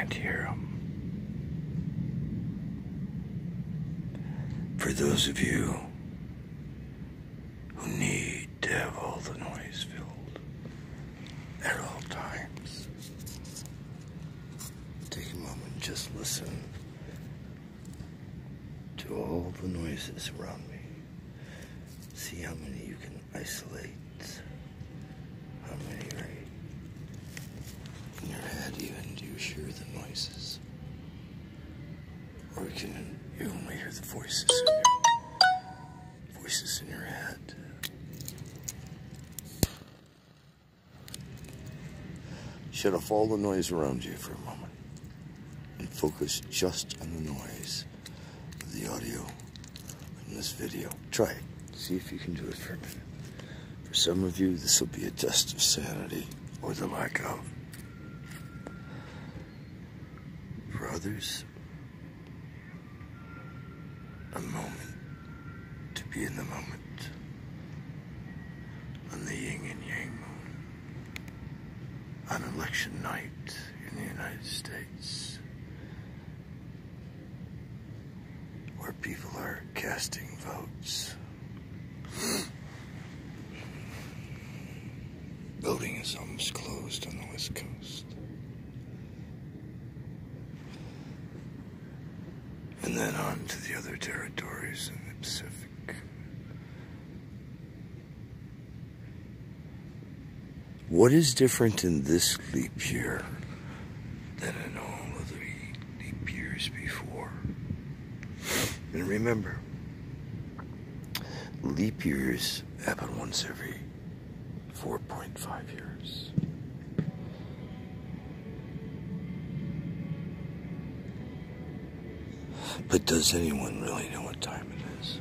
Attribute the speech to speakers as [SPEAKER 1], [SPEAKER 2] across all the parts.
[SPEAKER 1] can't hear them. For those of you who need to have all the noise filled at all times, take a moment and just listen to all the noises around me. See how many you can isolate, how many are in your head even. Do you hear the noises? Or can you only hear the voices in your head? Shut off all the noise around you for a moment and focus just on the noise of the audio in this video. Try it. See if you can do it for a minute. For some of you, this will be a test of sanity or the lack of. For others, a moment to be in the moment on the yin and yang moon on election night in the United States, where people are casting votes. Voting is almost closed on the West Coast. And then on to the other territories in the Pacific. What is different in this leap year than in all of the leap years before? And remember, leap years happen once every 4.5 years. But does anyone really know what time it is?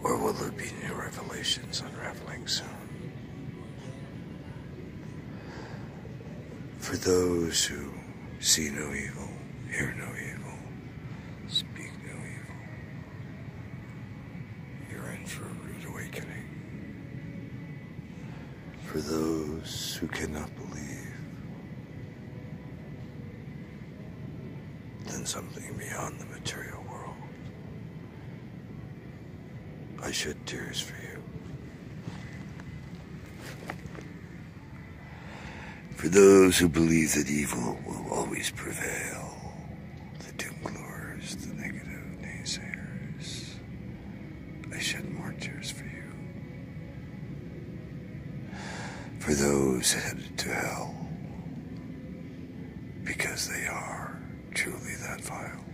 [SPEAKER 1] Or will there be new revelations unraveling soon? For those who see no evil, hear no evil, speak no evil, you're in for a rude awakening. For those who cannot believe, then something beyond the material world. I shed tears for you. For those who believe that evil will always prevail, the doom-glowers, the negative naysayers, I shed more tears for you. For those headed to hell, because they are truly that vile,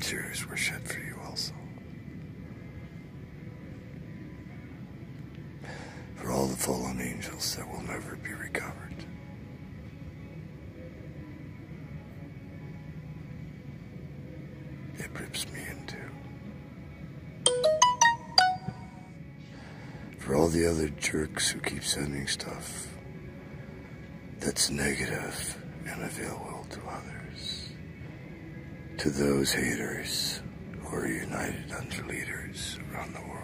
[SPEAKER 1] tears were shed for you also. For all the fallen angels that will never be recovered. It rips me in two. For all the other jerks who keep sending stuff that's negative and of ill will to others. To those haters who are united under leaders around the world.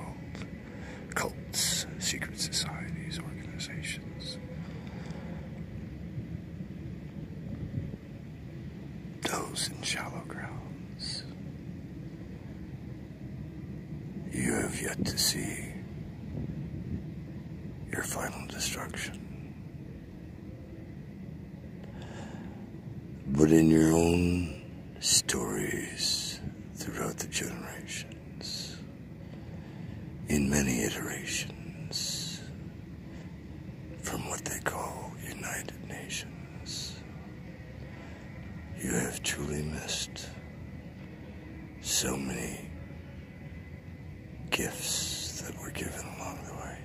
[SPEAKER 1] Cults, secret societies, organizations. Those in shallow grounds. You have yet to see your final destruction. But in your own stories throughout the generations, in many iterations, from what they call United Nations, you have truly missed so many gifts that were given along the way.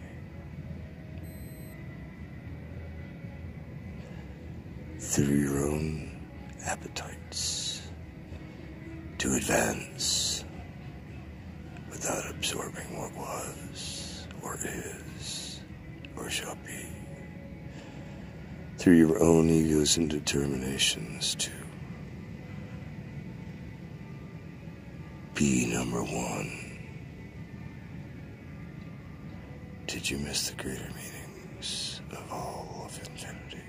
[SPEAKER 1] Through your own appetites to advance without absorbing what was, or is, or shall be. Through your own egos and determinations to be number one, did you miss the greater meanings of all of infinity,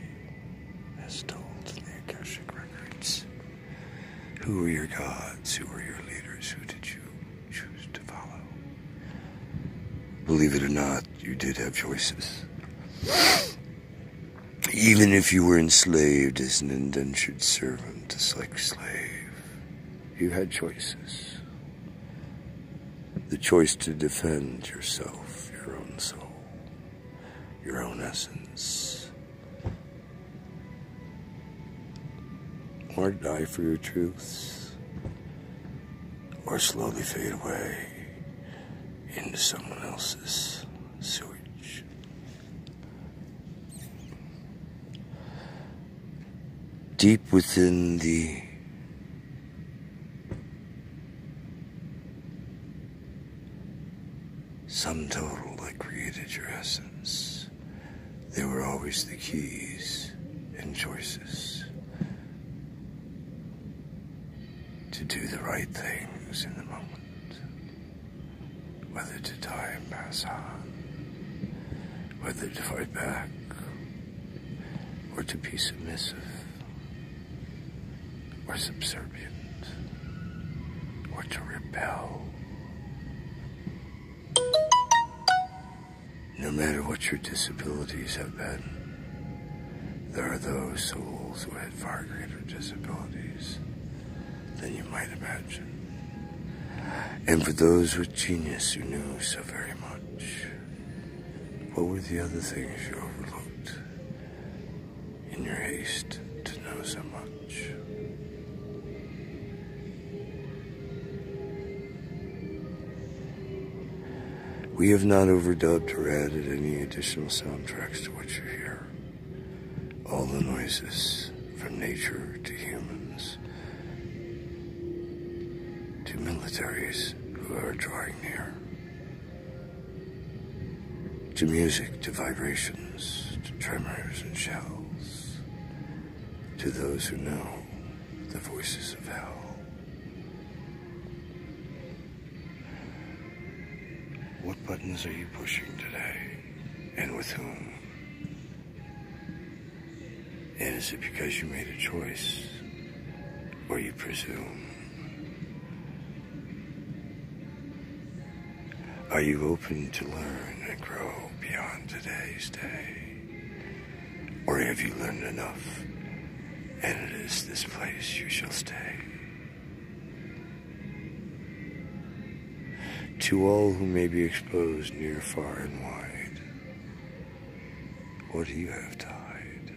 [SPEAKER 1] as told in the Akashic Records? Who were your gods? Who were your leaders? Who did you choose to follow? Believe it or not, you did have choices. Even if you were enslaved as an indentured servant, a slave, you had choices. The choice to defend yourself, your own soul, your own essence, or die for your truths, or slowly fade away into someone else's sewage. Deep within the sum total that created your essence, there were always the keys and choices to do the right things in the moment, whether to die and pass on, whether to fight back, or to be submissive, or subservient, or to rebel. No matter what your disabilities have been, there are those souls who had far greater disabilities than you might imagine. And for those with genius who knew so very much, what were the other things you overlooked in your haste to know so much? We have not overdubbed or added any additional soundtracks to what you hear. All the noises, from nature to humans, to militaries who are drawing near, to music, to vibrations, to tremors and shells, to those who know the voices of hell. What buttons are you pushing today, and with whom? And is it because you made a choice, or you presume? Are you open to learn and grow beyond today's day? Or have you learned enough, and it is this place you shall stay? To all who may be exposed near, far, and wide, what do you have to hide?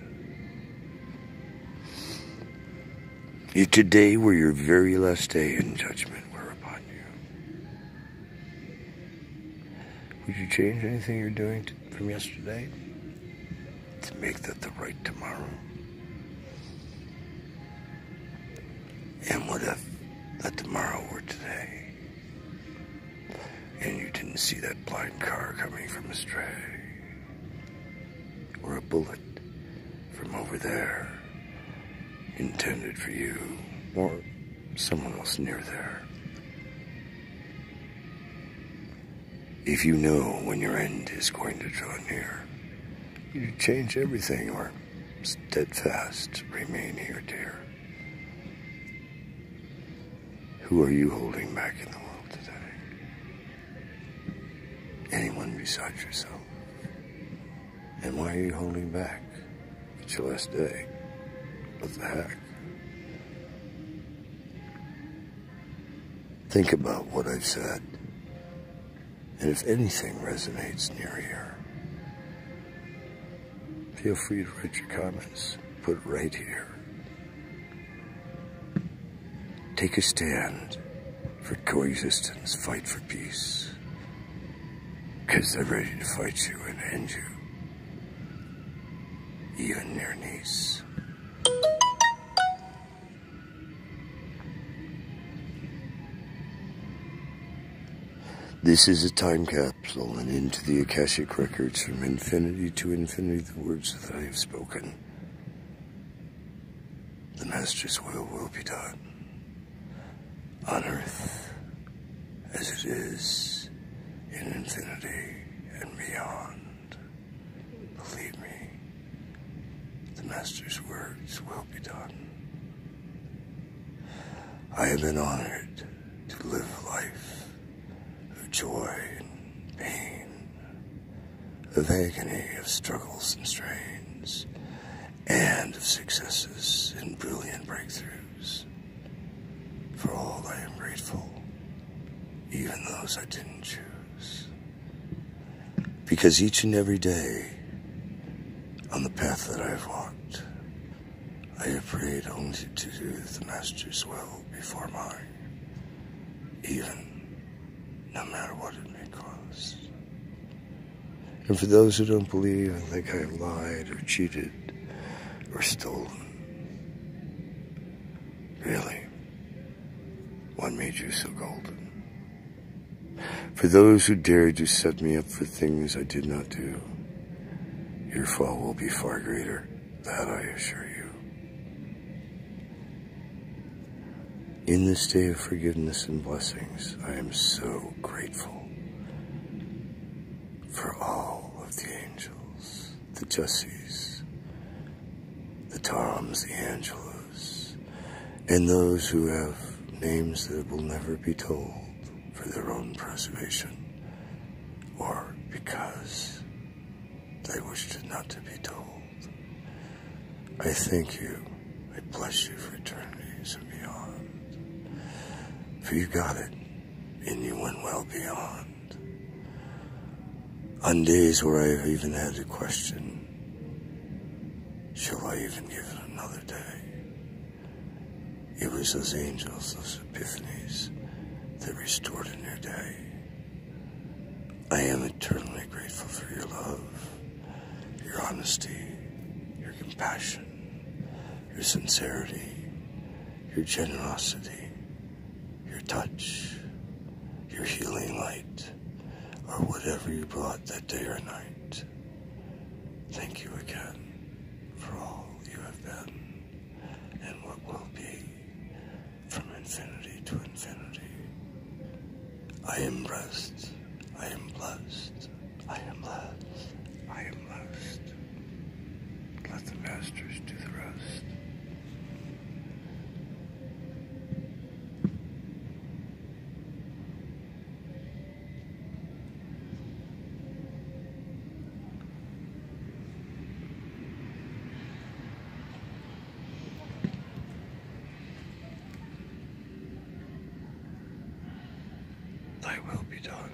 [SPEAKER 1] If today were your very last day and judgment were upon you, would you change anything you're doing from yesterday to make that the right tomorrow? And what if that tomorrow were today? And you didn't see that blind car coming from astray, or a bullet from over there intended for you or someone else near there. If you know when your end is going to draw near, you change everything or steadfast remain here, dear. Who are you holding back in the world today? Anyone besides yourself? And why are you holding back? It's your last day. What the heck? Think about what I've said. And if anything resonates near here, feel free to write your comments. Put it right here. Take a stand for coexistence. Fight for peace. Because they're ready to fight you and end you. Even near Nice. This is a time capsule and into the Akashic Records from infinity to infinity, the words that I have spoken. The Master's will be done. On earth as it is in infinity and beyond. Believe me, the Master's words will be done. I have been honored to live a life of joy and pain, of agony, of struggles and strains, and of successes and brilliant breakthroughs. For all I am grateful, even those I didn't choose. Because each and every day, on the path that I have walked, I have prayed only to do the Master's will before mine, even no matter what it may cost. And for those who don't believe and think I have lied or cheated or stolen, really, what made you so golden? For those who dared to set me up for things I did not do, your fall will be far greater, that I assure you. In this day of forgiveness and blessings, I am so grateful for all of the angels, the Jessies, the Toms, the Angelos, and those who have names that will never be told for their own preservation, or because they wished it not to be told. I thank you, I bless you for eternities and beyond, for you got it, and you went well beyond. On days where I have even had to question, shall I even give it another day? It was those angels, those epiphanies, that restored a new day. I am eternally grateful for your love, your honesty, your compassion, your sincerity, your generosity, your touch, your healing light, or whatever you brought that day or night. Thank you again for all you have been and what will be from infinity to infinity. I am blessed, I am blessed, I am blessed, I am blessed. Let the Masters do the rest. Thy will be done.